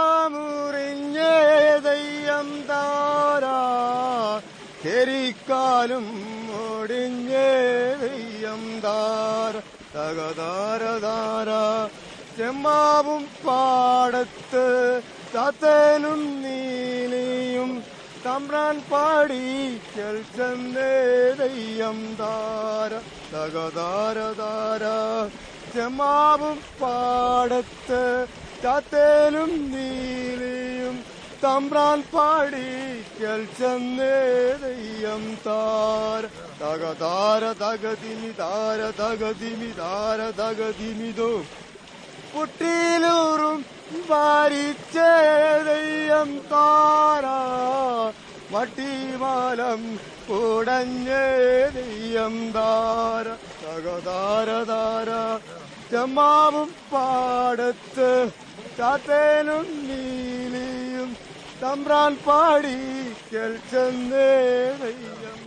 മലിമാടാമുറിഞ്ഞേ ദയ്യം താരാ തെരിക്കാലും ഒടിഞ്ഞേ ദയ്യം താര തകതാരതാര ചെമ്മാവും പാടത്ത് താത്തേനും നീലിയും തമ്പ്രാൻ പാടി ചെൽച്ചെന്നേ ദയ്യം താര തകതാരതാര ചെമ്മാവും പാടത്ത് താത്തേനും നീലിയും തമ്പ്രാൻ പാടി ചെൽച്ചെന്നേ ദയ്യം താര തകതാര തകതിമി താര തകതിമി താര തകതിമിതോ പുട്ടിലൂറും വാരിച്ചേ ദയ്യം താര മട്ടിമാലം കുടഞ്ഞേ ദയ്യം താര തകതാരതാര ചെമ്മാവും പാടത്ത് താത്തേനും നീലിയും തമ്പ്രാൻ പാടി ചെൽച്ചെന്നേ ദയ്യം